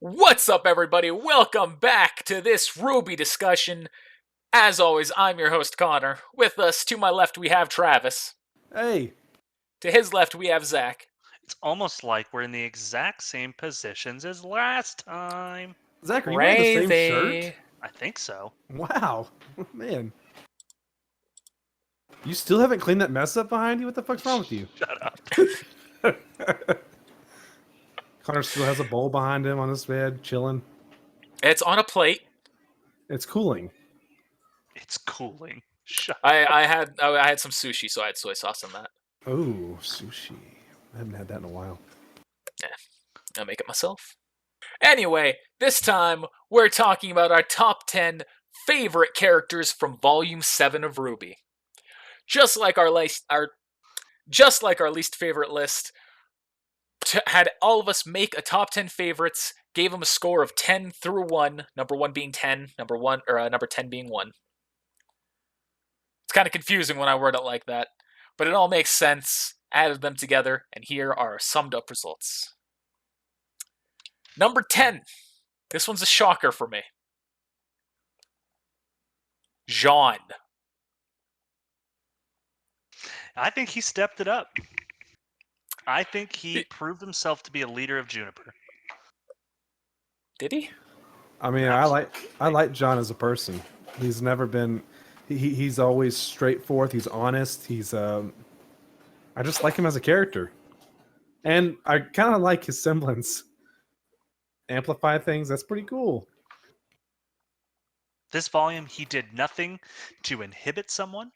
What's up, everybody? Welcome back to this RWBY discussion. As always, I'm your host, Connor. With us, to my left, we have Travis. Hey. To his left, we have Zach. It's almost like we're in the exact same positions as last time. Zach, are you wearing the same Crazy. shirt? I think so. Wow. Man. You still haven't cleaned that mess up behind you? What the fuck's wrong with you? Shut up. Connor still has a bowl behind him on his bed, chilling. It's on a plate. It's cooling. It's cooling. Shut I had some sushi, so I had soy sauce on that. Oh, sushi. I haven't had that in a while. Yeah, I'll make it myself. Anyway, this time we're talking about our top 10 favorite characters from Volume 7 of RWBY. Just like our least favorite list, had all of us make a top 10 favorites, gave them a score of 10 through 1, number 1 being 10, number 10 being 1. It's kind of confusing when I word it like that, but it all makes sense, added them together, and here are our summed up results. Number 10. This one's a shocker for me. Jean. I think he stepped it up. I think he proved himself to be a leader of Juniper. Did he? I mean, I like John as a person. He's never been. He's always straightforward. He's honest. I just like him as a character, and I kind of like his semblance. Amplify things. That's pretty cool. This volume, he did nothing to inhibit someone.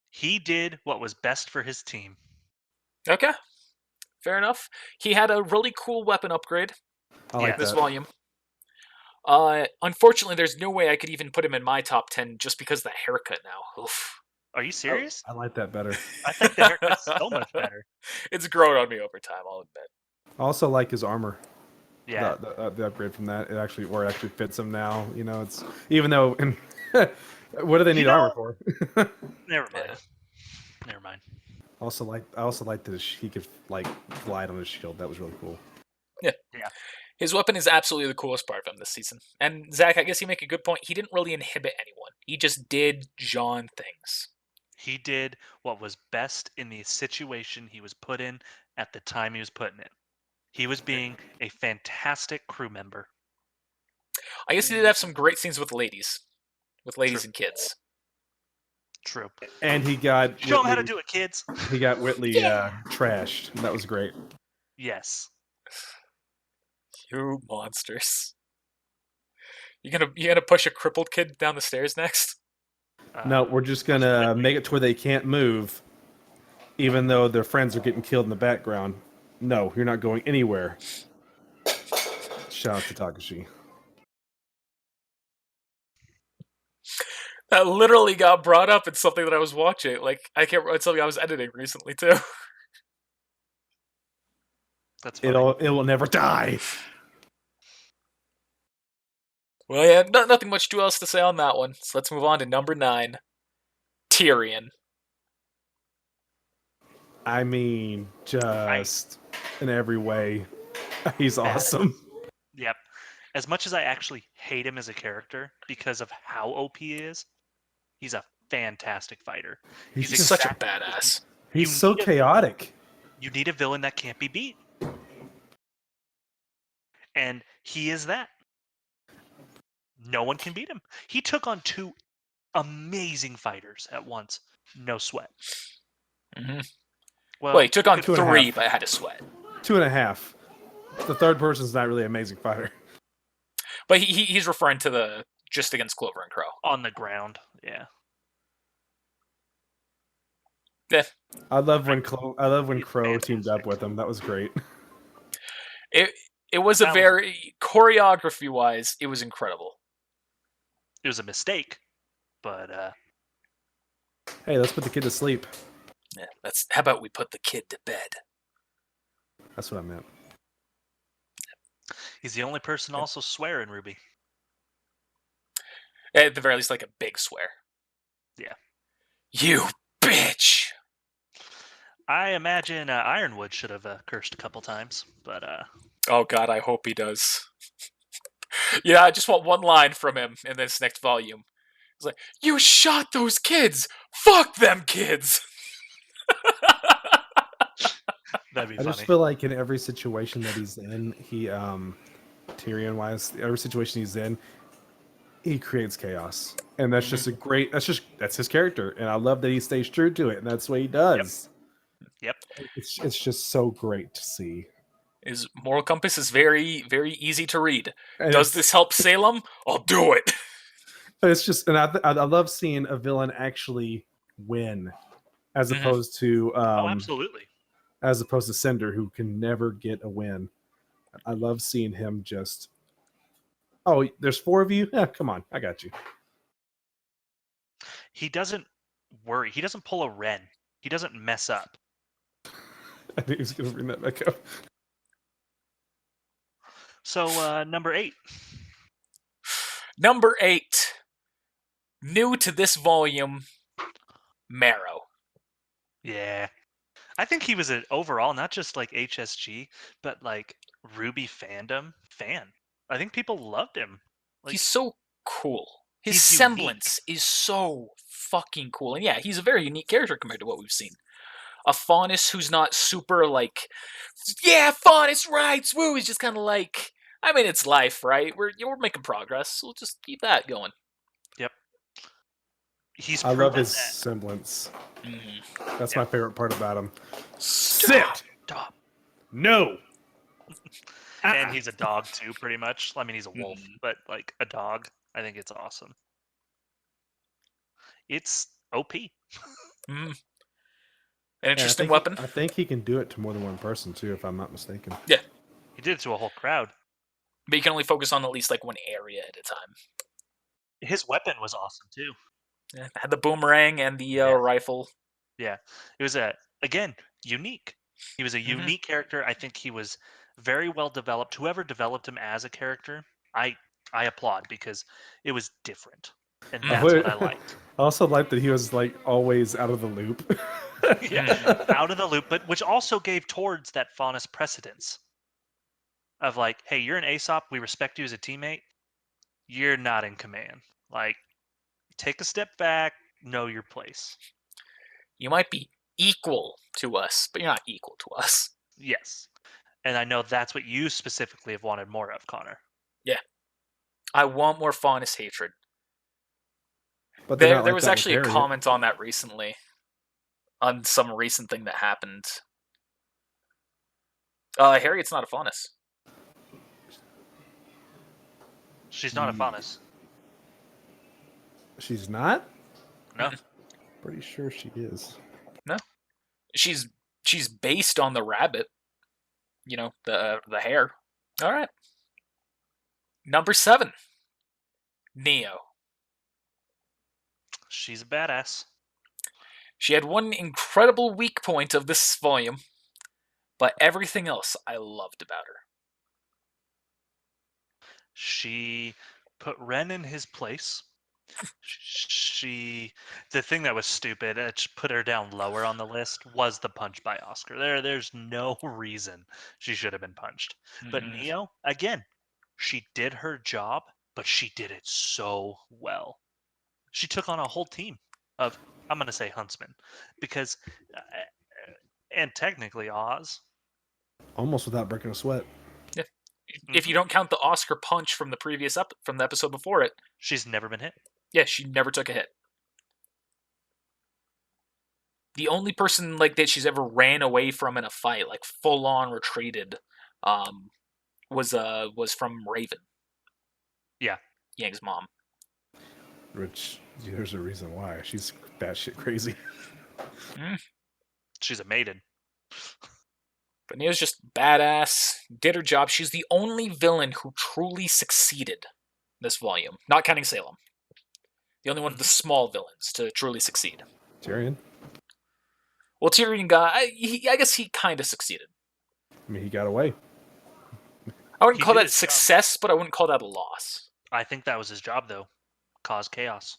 He did what was best for his team. Okay. Fair enough. He had a really cool weapon upgrade. I like this that. volume. Unfortunately, there's no way I could even put him in my top 10 just because of the haircut now. Oof. Are you serious? I like that better. I think the haircut's so much better. It's grown on me over time, I'll admit. I also like his armor. Yeah. The upgrade from that, it actually fits him now. You know, it's even though. What do they need armor for? Never mind. I also like that he could like glide on his shield. That was really cool. Yeah. His weapon is absolutely the coolest part of him this season. And Zach, I guess you make a good point. He didn't really inhibit anyone. He just did Jean things. He did what was best in the situation he was put in at the time he was put in it. He was being a fantastic crew member. I guess he did have some great scenes with ladies. With ladies True. and kids. True. And he got Show him how to do it, kids. He got Whitley trashed. That was great. Yes. You monsters. You gonna push a crippled kid down the stairs next? No, we're just gonna make it to where they can't move, even though their friends are getting killed in the background. No, you're not going anywhere. Shout out to Takashi. That literally got brought up in something that I was watching. Like, I can't remember, it's something I was editing recently too. That's funny. It will never die. Well, yeah, nothing much too else to say on that one. So let's move on to number 9. Tyrion. I mean, just in every way, he's awesome. Yep. As much as I actually hate him as a character because of how OP he is, he's a fantastic fighter. He's such a badass. He's so chaotic. You need a villain that can't be beat. And he is that. No one can beat him. He took on 2 amazing fighters at once. No sweat. Mm-hmm. Well, he took on 2.5. 3, but I had to sweat. 2.5. The third person's not really an amazing fighter. But he's referring to the just against Clover and Crow. On the ground, yeah. Yeah. I love when Crow teamed up with him. That was great. It was choreography wise, it was incredible. It was a mistake, but Hey, let's put the kid to sleep. Yeah, how about we put the kid to bed? That's what I meant. he's the only person to also swear in RWBY. At the very least, like a big swear. Yeah. You bitch! I imagine Ironwood should have cursed a couple times, but Oh god, I hope he does. Yeah, I just want one line from him in this next volume. It's like, "You shot those kids! Fuck them kids!" That'd be I just funny. feel like in every situation that he's in, Tyrion wise, every situation he's in, he creates chaos, and that's just a great. That's his character, and I love that he stays true to it, and that's what he does. Yep. It's just so great to see. His moral compass is very, very easy to read. And Does this help Salem? I'll do it. it's just, and I love seeing a villain actually win, as Mhm. opposed to Oh, absolutely. Cinder, who can never get a win. I love seeing him just. Oh, there's 4 of you. Yeah, come on, I got you. He doesn't worry. He doesn't pull a Ren. He doesn't mess up. I think he's gonna bring that back up. So, number 8. Number 8. New to this volume, Marrow. Yeah. I think he was an overall, not just like HSG, but like RWBY fandom fan. I think people loved him. Like, He's so cool. His he's semblance is so fucking cool. And yeah, he's a very unique character compared to what we've seen. A Faunus who's not super like, yeah, Faunus rights, woo. He's just kind of like, I mean, it's life, right? We're making progress. So we'll just keep that going. Yep. He's I proven love his that. semblance. Mm-hmm. That's Yep. my favorite part about him. Sit. Stop. No. And he's a dog too, pretty much. I mean, he's a wolf, Mhm. but like a dog. I think it's awesome. It's OP. Mm-hmm. An And interesting weapon. I think he can do it to more than one person too, if I'm not mistaken. Yeah, He did it to a whole crowd. but you can only focus on at least like one area at a time. His weapon was awesome too. Yeah, had the boomerang and the rifle. Yeah, it was again unique. He was a unique character. I think he was very well developed. Whoever developed him as a character, I applaud because it was different, and that's what I liked. I also like that he was like always out of the loop. Yeah, out of the loop, but which also gave towards that Faunus precedence of like, hey, you're an Aesop. We respect you as a teammate. You're not in command. Like, take a step back. Know your place. You might be equal to us, but you're not equal to us. Yes. And I know that's what you specifically have wanted more of, Connor. Yeah. I want more Faunus hatred. But There was actually a comment on that recently. On some recent thing that happened. Harriet's not a Faunus. She's not a Faunus. She's not? No. Pretty sure she is. No. She's based on the rabbit. You know, the hair. Alright. Number 7. Neo. She's a badass. She had one incredible weak point of this volume, but everything else I loved about her. She put Ren in his place. The thing that was stupid, put her down lower on the list, was the punch by Oscar. There's no reason she should have been punched. But Neo, again, she did her job, but she did it so well. She took on a whole team of, I'm going to say huntsmen, because, and technically Oz. Almost without breaking a sweat. Yeah. If you don't count the Oscar punch from the previous from the episode before it, she's never been hit. Yeah, she never took a hit. The only person like that she's ever ran away from in a fight, like full on retreated, was from Raven. Yeah, Yang's mom. Which there's a reason why she's batshit crazy. She's a maiden. But Neo's just badass, did her job. She's the only villain who truly succeeded this volume, not counting Salem. The only one of the small villains to truly succeed. Tyrion? Well, Tyrion I guess he kind of succeeded. I mean, he got away. I wouldn't call that success, but I wouldn't call that a loss. I think that was his job, though. Cause chaos.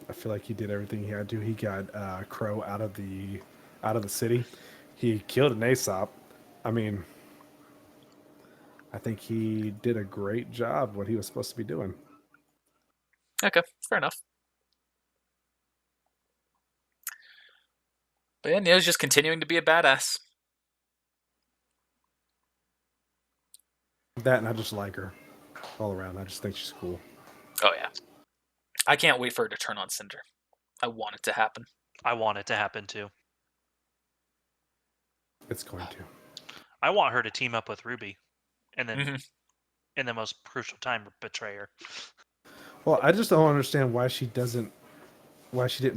I feel like he did everything he had to. He got Crow out of the city. He killed an Aesop. I mean, I think he did a great job what he was supposed to be doing. Okay, fair enough. But yeah, Neo's just continuing to be a badass. That and I just like her all around. I just think she's cool. Oh yeah. I can't wait for her to turn on Cinder. I want it to happen. I want it to happen too. It's going to. I want her to team up with Ruby, and then Mm-hmm. in the most crucial time betray her. Well, I just don't understand why she didn't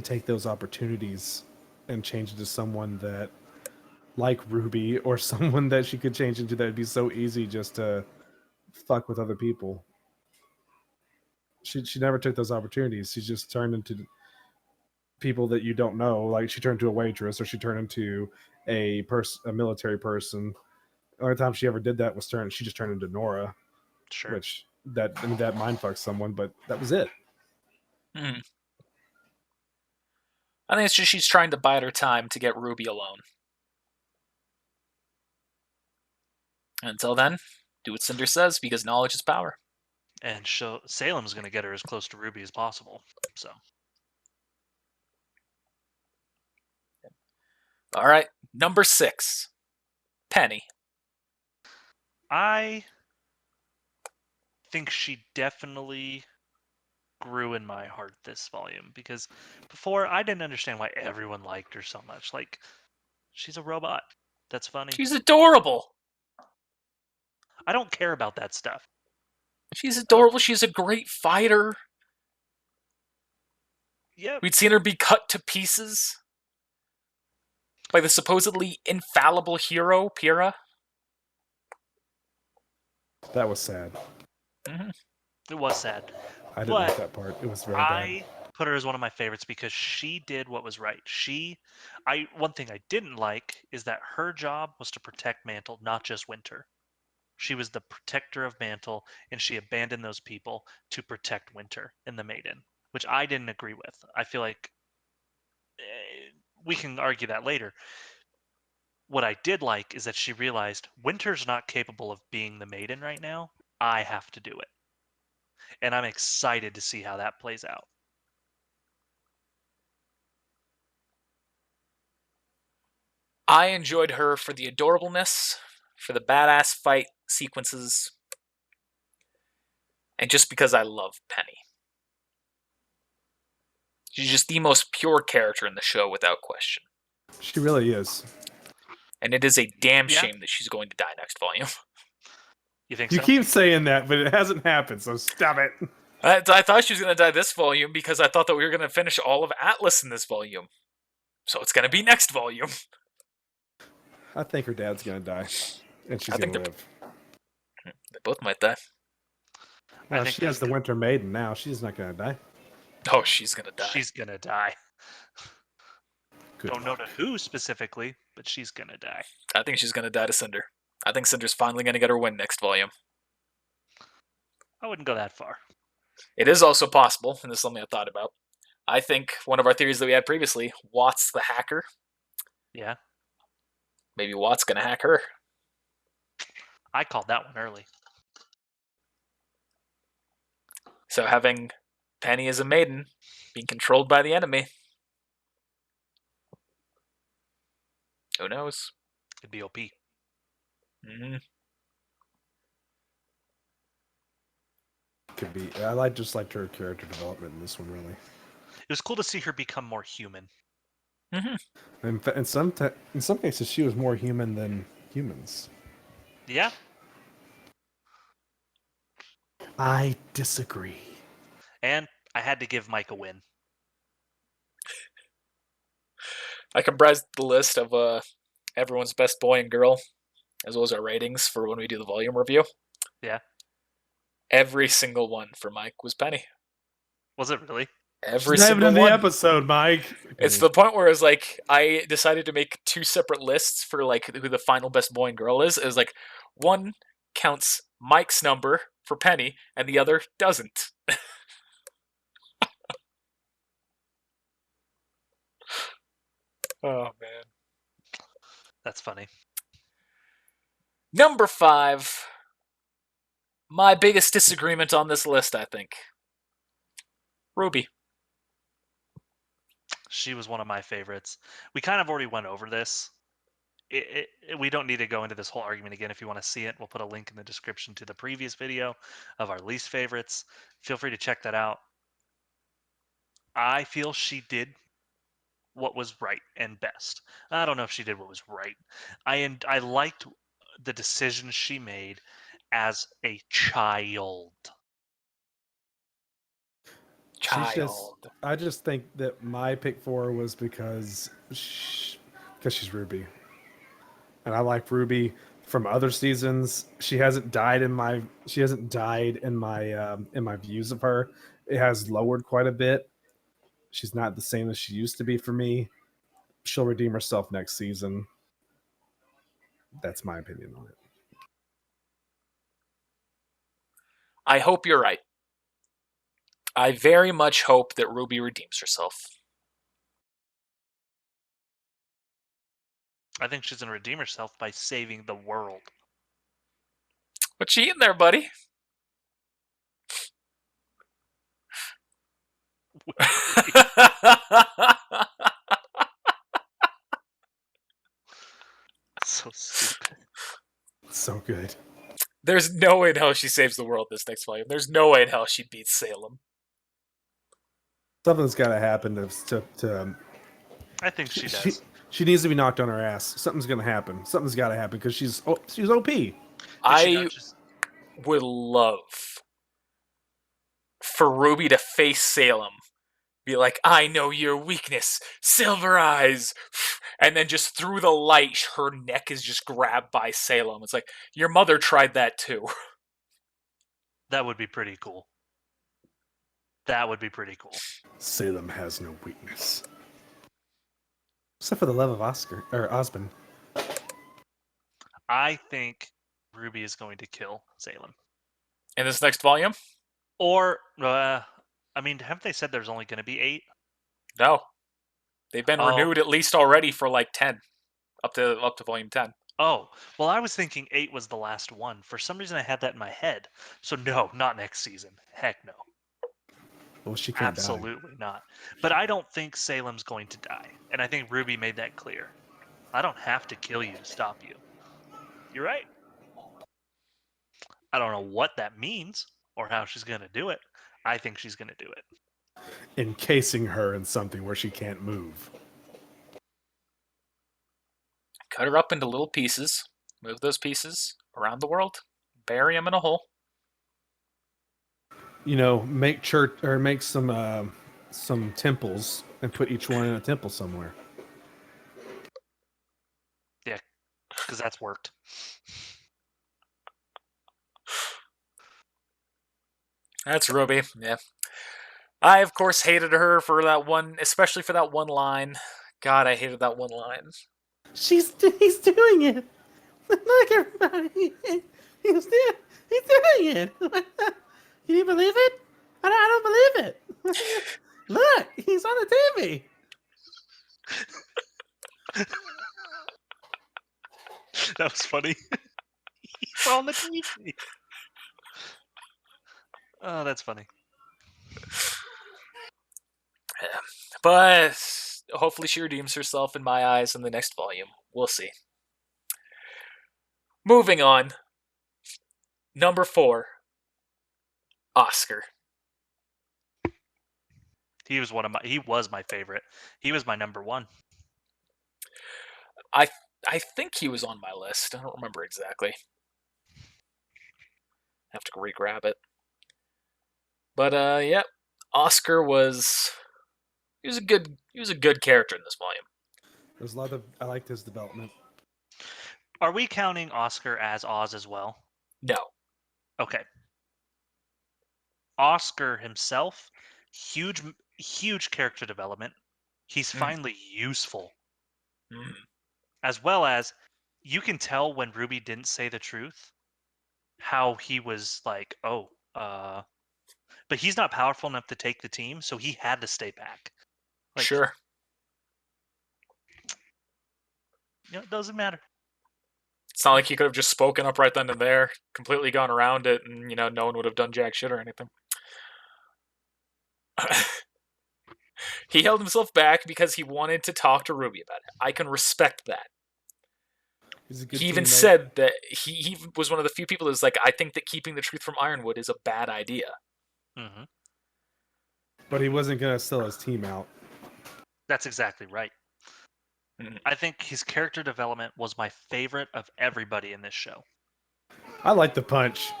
take those opportunities and change it to someone that like Ruby or someone that she could change into that would be so easy just to fuck with other people. She never took those opportunities. She just turned into people that you don't know. Like she turned into a waitress or she turned into a military person. The only time she ever did that was she just turned into Nora, Sure. which that mind fucks someone, but that was it. Mm-hmm. I think it's just she's trying to bide her time to get Ruby alone. Until then, do what Cinder says because knowledge is power. And Salem's going to get her as close to Ruby as possible. So. All right, number 6, Penny. I think she definitely grew in my heart this volume because before I didn't understand why everyone liked her so much. Like, she's a robot. That's funny. She's adorable. I don't care about that stuff. She's adorable. She's a great fighter. Yep. We'd seen her be cut to pieces by the supposedly infallible hero, Pyrrha. That was sad. Mm-hmm. It was sad. I didn't like that part. It was very I bad. put her as one of my favorites because she did what was right. One thing I didn't like is that her job was to protect Mantle, not just Winter. She was the protector of Mantle, and she abandoned those people to protect Winter and the Maiden, which I didn't agree with. I feel like we can argue that later. What I did like is that she realized Winter's not capable of being the Maiden right now. I have to do it. And I'm excited to see how that plays out. I enjoyed her for the adorableness, for the badass fight sequences, and just because I love Penny. She's just the most pure character in the show without question. She really is. And it is a damn shame that she's going to die next volume. You think You so? keep saying that, but it hasn't happened, so stop it. I thought she was going to die this volume because I thought that we were going to finish all of Atlas in this volume. So it's going to be next volume. I think her dad's going to die, and she's going to live. They both might die. Well, she has the Winter Maiden now. She's not going to die. Oh, she's going to die. She's going to die. Good Don't know to who specifically, but she's going to die. I think she's going to die to Cinder. I think Cinder's finally going to get her win next volume. I wouldn't go that far. It is also possible, and this is something I thought about. I think one of our theories that we had previously, Watt's the hacker. Yeah. Maybe Watt's going to hack her. I called that one early. So having Penny as a maiden, being controlled by the enemy. Who knows? It'd be OP. Mm-hmm. Could be. I just liked her character development in this one, really. It was cool to see her become more human. Mm-hmm. In some cases, she was more human than humans. Yeah. I disagree. And I had to give Mike a win. I comprised the list of everyone's best boy and girl, as well as our ratings for when we do the volume review. Yeah. Every single one for Mike was Penny. Was it really? Every She's not single even in one. the episode, Mike. It's the point where it's like I decided to make 2 separate lists for like who the final best boy and girl is. It was like one counts Mike's number for Penny, and the other doesn't. Oh man. That's funny. Number 5, My biggest disagreement on this list, I think. RWBY. She was one of my favorites. We kind of already went over this. We don't need to go into this whole argument again. If you want to see it, we'll put a link in the description to the previous video of our least favorites. Feel free to check that out. I feel she did what was right and best. I don't know if she did what was right. I liked the decisions she made as a child. I just think that my pick for her was because she's RWBY, and I like RWBY from other seasons. She hasn't died in my views of her. It has lowered quite a bit. She's not the same as she used to be for me. She'll redeem herself next season. That's my opinion on it. I hope you're right. I very much hope that RWBY redeems herself. I think she's going to redeem herself by saving the world. What you eating there, buddy? So stupid. So good. There's no way in hell she saves the world this next volume. There's no way in hell she beats Salem. Something's got to happen to I think she does. She needs to be knocked on her ass. Something's going to happen. Something's got to happen because she's OP. I would love for RWBY to face Salem. Be like, I know your weakness, Silver Eyes. And then just through the light, her neck is just grabbed by Salem. It's like, your mother tried that too. That would be pretty cool. That would be pretty cool. Salem has no weakness. Except for the love of Osmond. I think RWBY is going to kill Salem. In this next volume? Or, I mean, haven't they said there's only going to be 8? No. They've been renewed at least already for like 10. Up to volume 10. Oh, well, I was thinking 8 was the last one. For some reason, I had that in my head. So no, not next season. Heck no. Well, she can't Absolutely not. But I don't think Salem's going to die. And I think RWBY made that clear. I don't have to kill you to stop you. You're right. I don't know what that means or how she's going to do it. I think she's going to do it. Encasing her in something where she can't move. Cut her up into little pieces. Move those pieces around the world. Bury them in a hole. You know, make church or make some temples and put each one in a temple somewhere. Yeah, because that's worked. That's RWBY, yeah. I, of course, hated her for that one, especially for that one line. God, I hated that one line. He's doing it. Look, everybody. He's doing it. Can you believe it? I don't believe it. Look, he's on the TV. That was funny. He's on the TV. Oh, that's funny. Yeah. But hopefully she redeems herself in my eyes in the next volume. We'll see. Moving on. Number 4. Oscar. He was my favorite. He was my number 1. I think he was on my list. I don't remember exactly. I have to re-grab it. But yeah, Oscar was a good character in this volume. There's a lot of I liked his development. Are we counting Oscar as Oz as well? No. Okay. Oscar himself, huge character development. He's finally useful. As well as, you can tell when RWBY didn't say the truth, how he was like, but he's not powerful enough to take the team, so he had to stay back. Like, sure. You know, it doesn't matter. It's not like he could have just spoken up right then and there, completely gone around it, and no one would have done jack shit or anything. He held himself back because he wanted to talk to Ruby about it. I can respect that. He's a good He even teammate. said that he was one of the few people who's like, I think that keeping the truth from Ironwood is a bad idea. Mm-hmm. But he wasn't going to sell his team out. That's exactly right. Mm. I think his character development was my favorite of everybody in this show. I like the punch.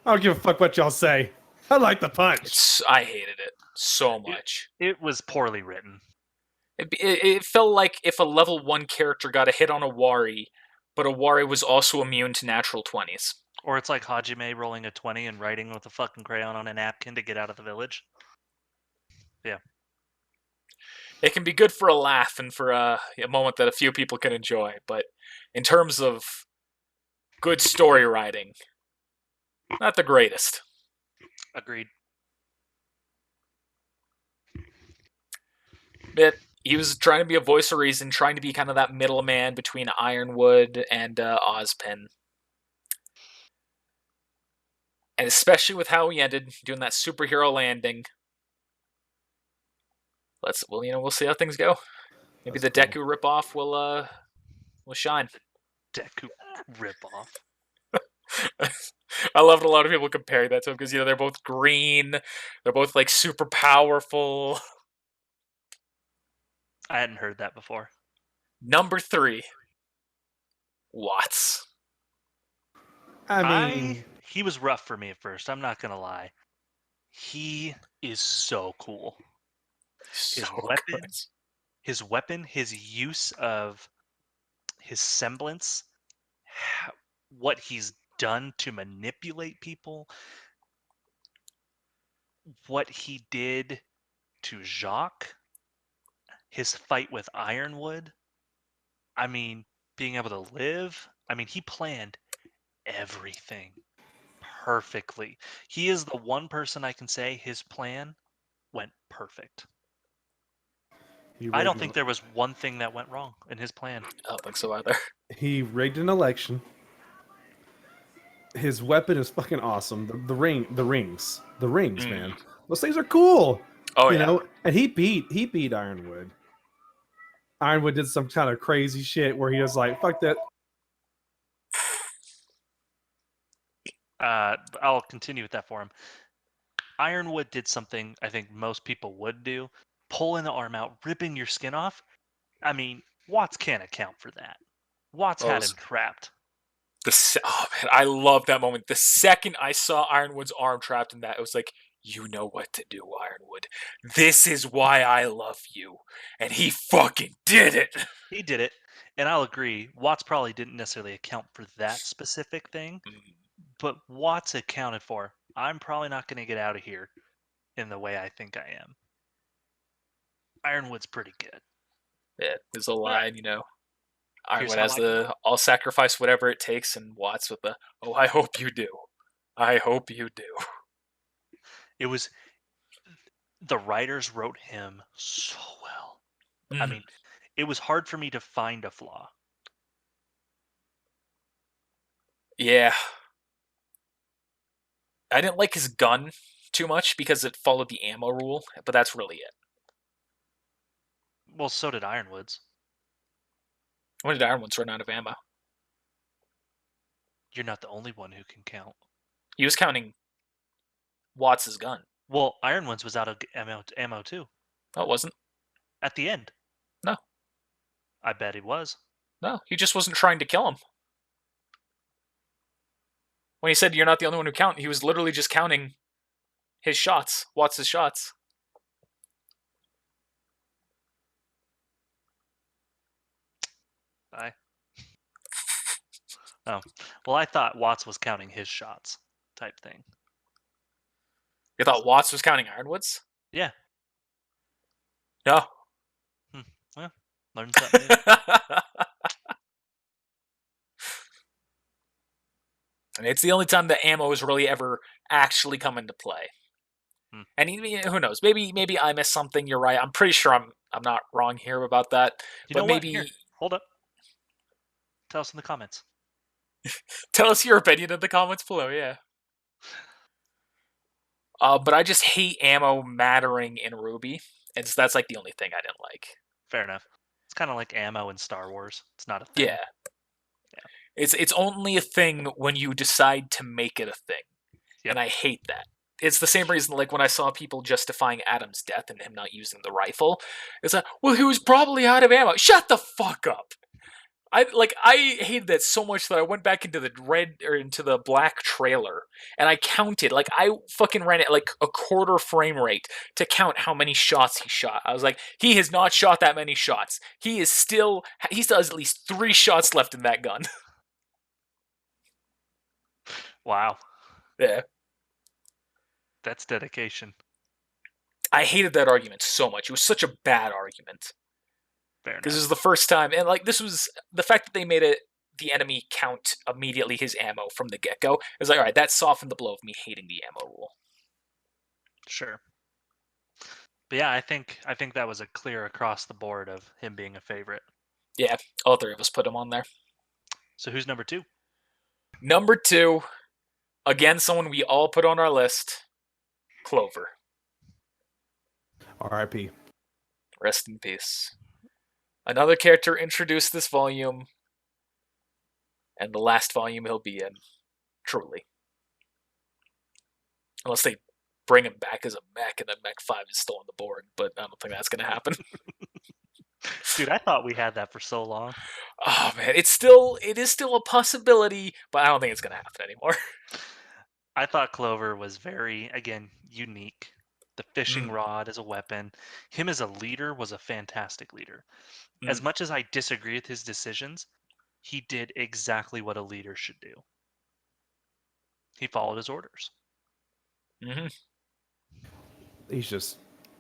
I don't give a fuck what y'all say. I like the punch. I hated it so much. It was poorly written. It felt like if a level 1 character got a hit on a Wari, but a Wari was also immune to natural 20s. Or it's like Hajime rolling a 20 and writing with a fucking crayon on a napkin to get out of the village. Yeah. It can be good for a laugh and for a moment that a few people can enjoy, but in terms of good story writing, not the greatest. Agreed. He was trying to be a voice of reason, trying to be kind of that middleman between Ironwood and Ozpin. And especially with how he ended, doing that superhero landing. We'll see how things go. Maybe That's the cool. Deku ripoff will shine. Deku ripoff. I loved a lot of people comparing that to him because they're both green, they're both like super powerful. I hadn't heard that before. Number 3, Watts. I mean, he was rough for me at first. I'm not gonna lie. He is so cool. His weapon, his use of his semblance, what he's done to manipulate people, what he did to Jacques, his fight with Ironwood. I mean, being able to live. I mean, he planned everything perfectly. He is the one person I can say his plan went perfect. I don't think there was one thing that went wrong in his plan. I don't think so either. He rigged an election. His weapon is fucking awesome. The rings, man. Those things are cool. Oh, you know, and he beat Ironwood. Ironwood did some kind of crazy shit where he was like, "Fuck that." I'll continue with that for him. Ironwood did something I think most people would do: pulling the arm out, ripping your skin off. I mean, Watts can't account for that. Watts had him trapped. Oh man, I love that moment. The second I saw Ironwood's arm trapped in that, it was like, you know what to do, Ironwood. This is why I love you. And he fucking did it. He did it. And I'll agree, Watts probably didn't necessarily account for that specific thing, but Watts accounted for, I'm probably not going to get out of here in the way I think I am. Ironwood's pretty good. Yeah, there's a line, Ironwood has the I'll sacrifice whatever it takes, and Watts with the, oh, I hope you do. I hope you do. It was, the writers wrote him so well. I mean, it was hard for me to find a flaw. Yeah. I didn't like his gun too much because it followed the ammo rule, but that's really it. Well, so did Ironwood's. When did Ironwood's run out of ammo? You're not the only one who can count. He was counting Watts' gun. Well, Ironwood's was out of ammo too. No, it wasn't. At the end. No. I bet he was. No, he just wasn't trying to kill him. When he said you're not the only one who count, he was literally just counting his shots, Watts' shots. Oh. Well, I thought Watts was counting his shots type thing. You thought Watts was counting Ironwood's? Yeah. No. Well, learned something new. And it's the only time that ammo has really ever actually come into play. And who knows? Maybe I missed something. You're right. I'm pretty sure I'm not wrong here about that. You know what? Here, hold up. Tell us in the comments. Tell us your opinion in the comments below, yeah. But I just hate ammo mattering in RWBY. And so that's like the only thing I didn't like. Fair enough. It's kind of like ammo in Star Wars. It's not a thing. Yeah. It's only a thing when you decide to make it a thing. Yep. And I hate that. It's the same reason, like, when I saw people justifying Adam's death and him not using the rifle. It's like, well, he was probably out of ammo. Shut the fuck up! I hated that so much that I went back into the black trailer and I counted. Like, I fucking ran it like a quarter frame rate to count how many shots he shot. I was like, he has not shot that many shots. He still has at least 3 shots left in that gun. Wow. Yeah. That's dedication. I hated that argument so much. It was such a bad argument. Because this is the first time, and like this was the fact that they made the enemy count immediately his ammo from the get-go. It was like, all right, that softened the blow of me hating the ammo rule. Sure. But yeah, I think that was a clear across the board of him being a favorite. Yeah, all 3 of us put him on there. So who's number 2? Number 2, again, someone we all put on our list, Clover. R.I.P. Rest in peace. Another character introduced this volume, and the last volume he'll be in, truly. Unless they bring him back as a mech, and then Mech 5 is still on the board, but I don't think that's going to happen. Dude, I thought we had that for so long. Oh man, it is still a possibility, but I don't think it's going to happen anymore. I thought Clover was very, again, unique. The fishing rod as a weapon. Him as a leader was a fantastic leader. As much as I disagree with his decisions, he did exactly what a leader should do. He followed his orders. Mm-hmm.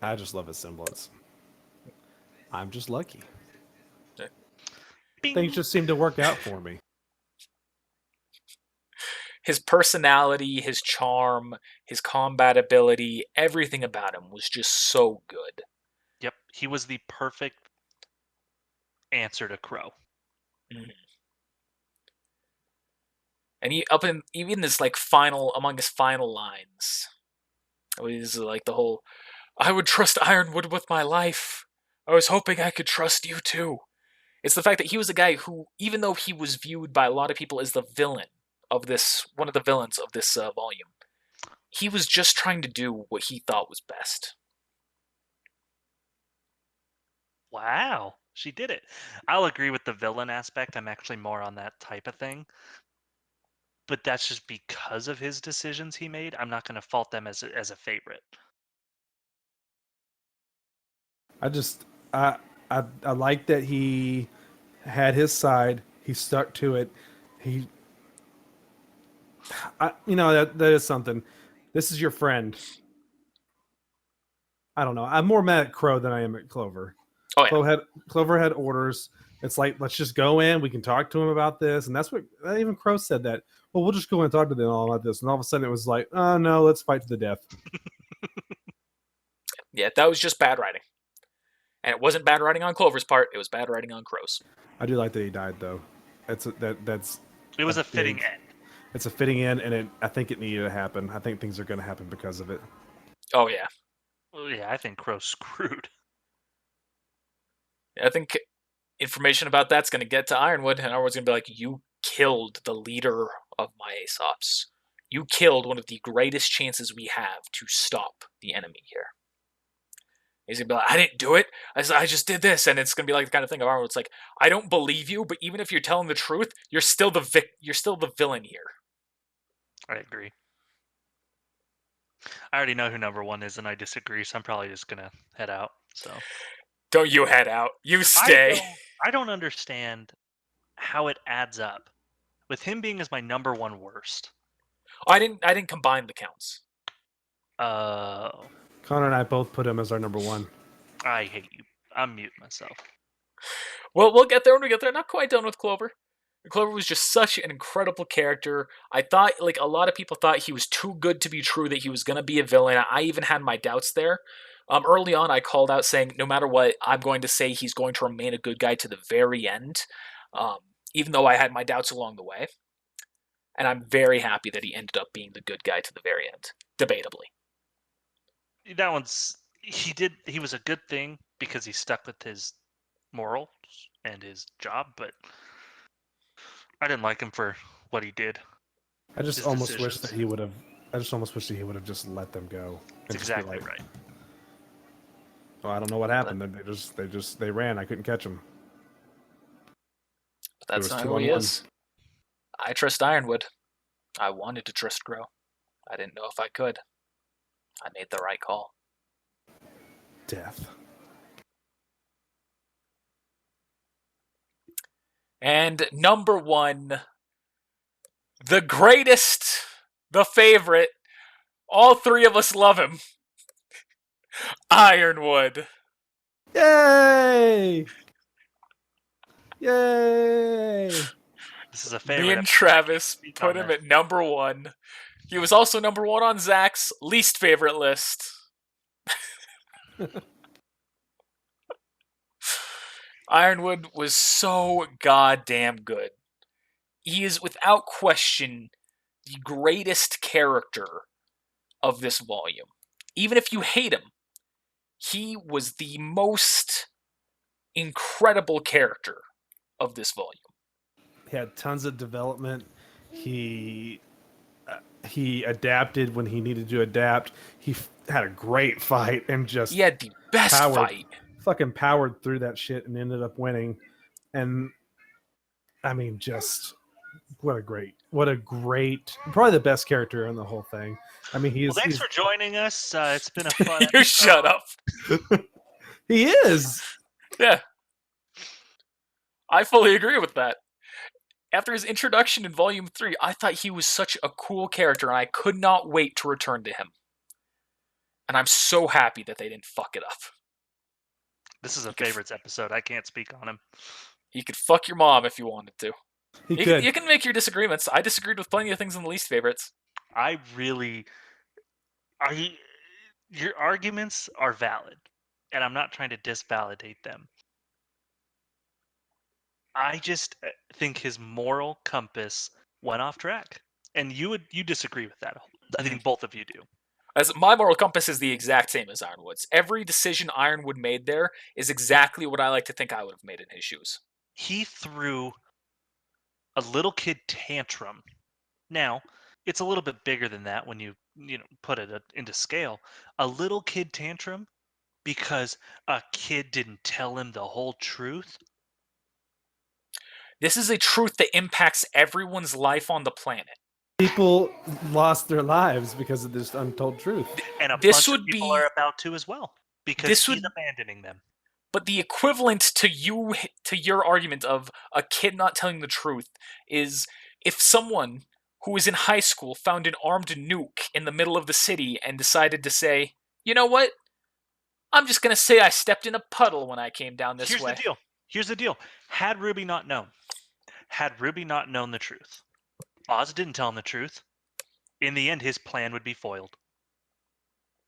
I just love his semblance. I'm just lucky. Bing. Things just seem to work out for me. His personality, his charm, his combat ability, everything about him was just so good. Yep, he was the perfect answer to Crow. Mm-hmm. And even this like among his final lines, it was like the whole, "I would trust Ironwood with my life. I was hoping I could trust you too." It's the fact that he was a guy who, even though he was viewed by a lot of people as the villain of this, one of the villains of this volume, he was just trying to do what he thought was best. Wow, she did it. I'll agree with the villain aspect. I'm actually more on that type of thing. But that's just because of his decisions he made. I'm not going to fault them as a favorite. I like that he had his side. He stuck to it. That is something. This is your friend. I don't know. I'm more mad at Crow than I am at Clover. Oh, yeah. Clover had orders. It's like, let's just go in. We can talk to him about this. And that's what even Crow said that. Well, we'll just go and talk to them all about this. And all of a sudden it was like, oh, no, let's fight to the death. Yeah, that was just bad writing. And it wasn't bad writing on Clover's part. It was bad writing on Crow's. I do like that he died, though. It was a fitting end. It's a fitting end, and I think it needed to happen. I think things are going to happen because of it. Oh, yeah. Well, yeah, I think Crow's screwed. I think information about that's going to get to Ironwood, and Ironwood's going to be like, you killed the leader of my Aesops. You killed one of the greatest chances we have to stop the enemy here. He's going to be like, I didn't do it. I just did this. And it's going to be like the kind of thing of Ironwood's like, I don't believe you, but even if you're telling the truth, you're still the villain here. I agree. I already know who number 1 is, and I disagree, so I'm probably just going to head out. So don't you head out. You stay. I don't understand how it adds up with him being as my number 1 worst. I didn't combine the counts. Connor and I both put him as our number 1. I hate you. I'm muting myself. Well, we'll get there when we get there. Not quite done with Clover. Clover was just such an incredible character. I thought, like, a lot of people thought he was too good to be true, that he was going to be a villain. I even had my doubts there. Early on, I called out saying, no matter what, I'm going to say he's going to remain a good guy to the very end, even though I had my doubts along the way. And I'm very happy that he ended up being the good guy to the very end, debatably. That one's he was a good thing because he stuck with his morals and his job, but I didn't like him for what he did. I just His almost wish that decisions. he would have. I just almost wish that he would have just let them go. That's And just be exactly like, right. "Oh, I don't know what happened. They ran. I couldn't catch them." But that's was not two who on he one. is. I trust Ironwood. I wanted to trust Grow. I didn't know if I could. I made the right call. Death. And number 1, the greatest, the favorite, all 3 of us love him, Ironwood. Yay! Yay! This is a favorite. Me and episode. Travis put him at number 1. He was also number 1 on Zach's least favorite list. Ironwood was so goddamn good. He is without question the greatest character of this volume. Even if you hate him, he was the most incredible character of this volume. He had tons of development. He adapted when he needed to adapt. He had a great fight and just He had the best fight. Fucking powered through that shit and ended up winning. And I mean, just what a great, probably the best character in the whole thing. I mean, Thanks for joining us. It's been a fun You shut up. He is. Yeah. I fully agree with that. After his introduction in Volume 3, I thought he was such a cool character, and I could not wait to return to him. And I'm so happy that they didn't fuck it up. This is a favorites episode. I can't speak on him. You could fuck your mom if you wanted to. You You can make your disagreements. I disagreed with plenty of things in the least favorites. Your arguments are valid, and I'm not trying to disvalidate them. I just think his moral compass went off track, and you disagree with that. I think both of you do. As my moral compass is the exact same as Ironwood's. Every decision Ironwood made there is exactly what I like to think I would have made in his shoes. He threw a little kid tantrum. Now, it's a little bit bigger than that when you put it into scale. A little kid tantrum because a kid didn't tell him the whole truth. This is a truth that impacts everyone's life on the planet. People lost their lives because of this untold truth. And a bunch of people are about to as well, because he's abandoning them. But the equivalent to your argument of a kid not telling the truth is if someone who was in high school found an armed nuke in the middle of the city and decided to say, you know what? I'm just going to say I stepped in a puddle when I came down this way. Here's the deal. Had Ruby not known the truth, Oz didn't tell him the truth, in the end his plan would be foiled.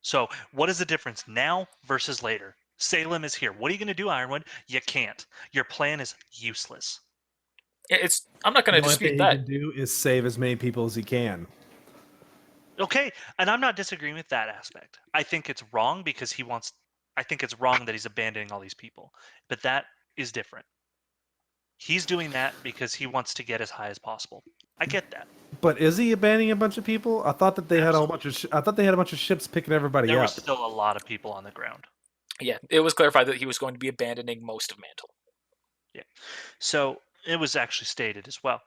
So what is the difference now versus later? Salem is here. What are you going to do, Ironwood? You can't. Your plan is useless. I'm not going to dispute that. All he can do is save as many people as he can. Okay, and I'm not disagreeing with that aspect. I think it's wrong because I think it's wrong that he's abandoning all these people. But that is different. He's doing that because he wants to get as high as possible. I get that. But is he abandoning a bunch of people? I thought that they had a bunch of. I thought they had a bunch of ships picking everybody up. There was still a lot of people on the ground. Yeah, it was clarified that he was going to be abandoning most of Mantle. Yeah, so it was actually stated as well.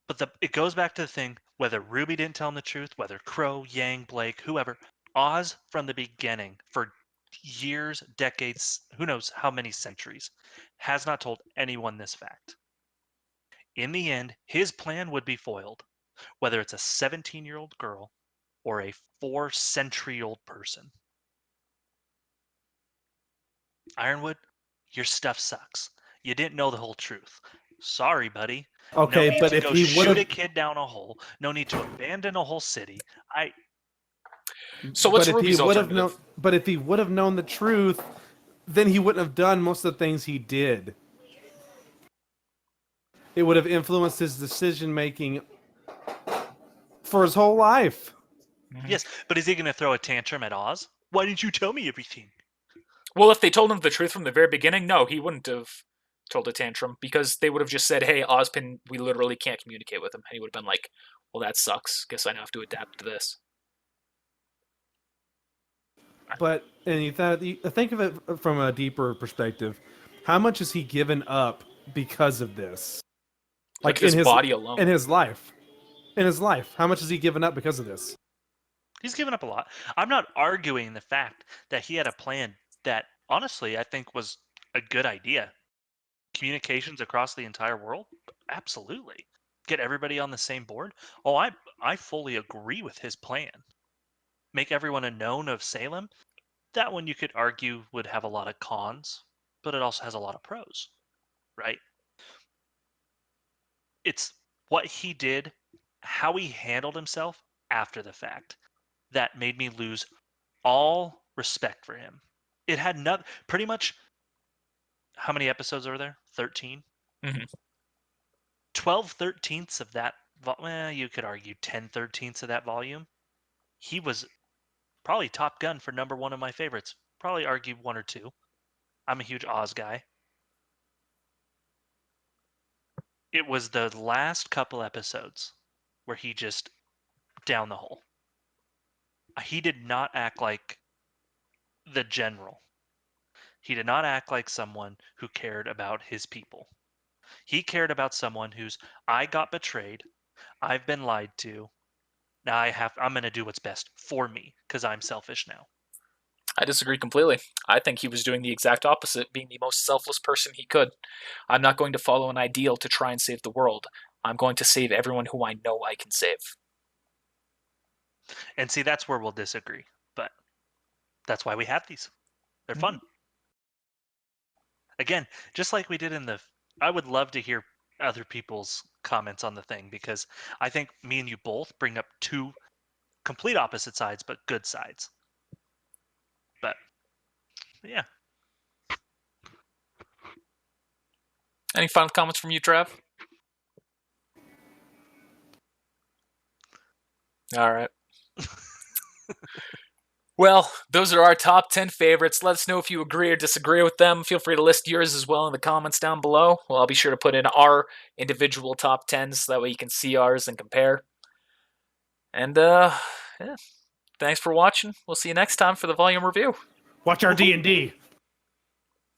But it goes back to the thing: whether Ruby didn't tell him the truth, whether Crow, Yang, Blake, whoever, Oz from the beginning for years, decades, who knows how many centuries, has not told anyone this fact. In the end, his plan would be foiled, whether it's a 17-year-old girl or a 4-century-old person. Ironwood, your stuff sucks. You didn't know the whole truth. Sorry, buddy. Okay, no but if he would shoot a kid down a hole, no need to abandon a whole city. So what's Ruby's alternative? But if he would have known the truth, then he wouldn't have done most of the things he did. It would have influenced his decision making for his whole life. Mm-hmm. Yes, but is he going to throw a tantrum at Oz? Why didn't you tell me everything? Well, if they told him the truth from the very beginning, no, he wouldn't have told a tantrum, because they would have just said, "Hey, Ozpin, we literally can't communicate with him," and he would have been like, "Well, that sucks. Guess I now have to adapt to this." But and you think of it from a deeper perspective. How much has he given up because of this? Like his body alone. in his life. In his life, how much has he given up because of this? He's given up a lot. I'm not arguing the fact that he had a plan that, honestly, I think was a good idea. Communications across the entire world? Absolutely. Get everybody on the same board? Oh, I fully agree with his plan. Make everyone a known of Salem? That one you could argue would have a lot of cons, but it also has a lot of pros, right? It's what he did, how he handled himself after the fact, that made me lose all respect for him. It had not pretty much. How many episodes are there? 13. Mhm. 12/13 of that. Well, you could argue 10/13 of that volume. He was probably top gun for number one of my favorites. Probably argue one or two. I'm a huge Oz guy. It was the last couple episodes where he just down the hole. He did not act like the general. He did not act like someone who cared about his people. He cared about someone who's, I got betrayed, I've been lied to. Now I'm going to do what's best for me because I'm selfish now. I disagree completely. I think he was doing the exact opposite, being the most selfless person he could. I'm not going to follow an ideal to try and save the world. I'm going to save everyone who I know I can save. And see, that's where we'll disagree. But that's why we have these. They're fun. Again, just like we did in the. I would love to hear other people's comments on the thing, because I think me and you both bring up two complete opposite sides, but good sides. But yeah. Any final comments from you, Trav? All right. Well, those are our top 10 favorites. Let us know if you agree or disagree with them. Feel free to list yours as well in the comments down below. Well, I'll be sure to put in our individual top 10s so that way you can see ours and compare. And, yeah. Thanks for watching. We'll see you next time for the volume review. Watch our D&D.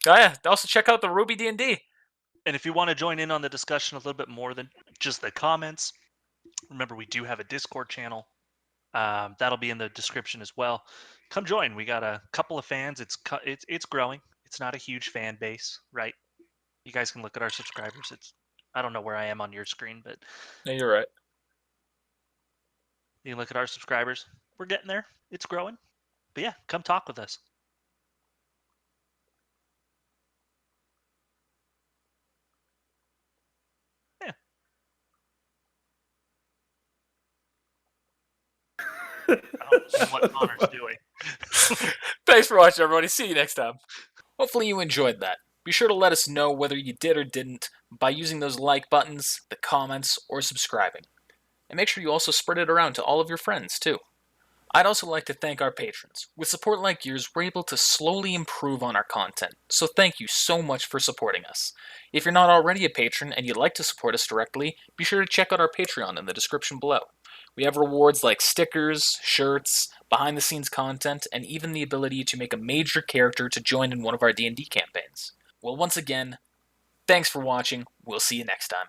Oh, yeah. Also, check out the RWBY D&D. And if you want to join in on the discussion a little bit more than just the comments, remember we do have a Discord channel. That'll be in the description as well. Come join. We got a couple of fans. It's growing. It's not a huge fan base, right? You guys can look at our subscribers. I don't know where I am on your screen, but Yeah, you're right. you can look at our subscribers. We're getting there. It's growing. But yeah, come talk with us. Yeah. I don't know what Connor's doing. Thanks for watching, everybody. See you next time. Hopefully you enjoyed that. Be sure to let us know whether you did or didn't by using those like buttons, the comments, or subscribing. And make sure you also spread it around to all of your friends, too. I'd also like to thank our patrons. With support like yours, we're able to slowly improve on our content, so thank you so much for supporting us. If you're not already a patron and you'd like to support us directly, be sure to check out our Patreon in the description below. We have rewards like stickers, shirts, behind-the-scenes content, and even the ability to make a major character to join in one of our D&D campaigns. Well, once again, thanks for watching. We'll see you next time.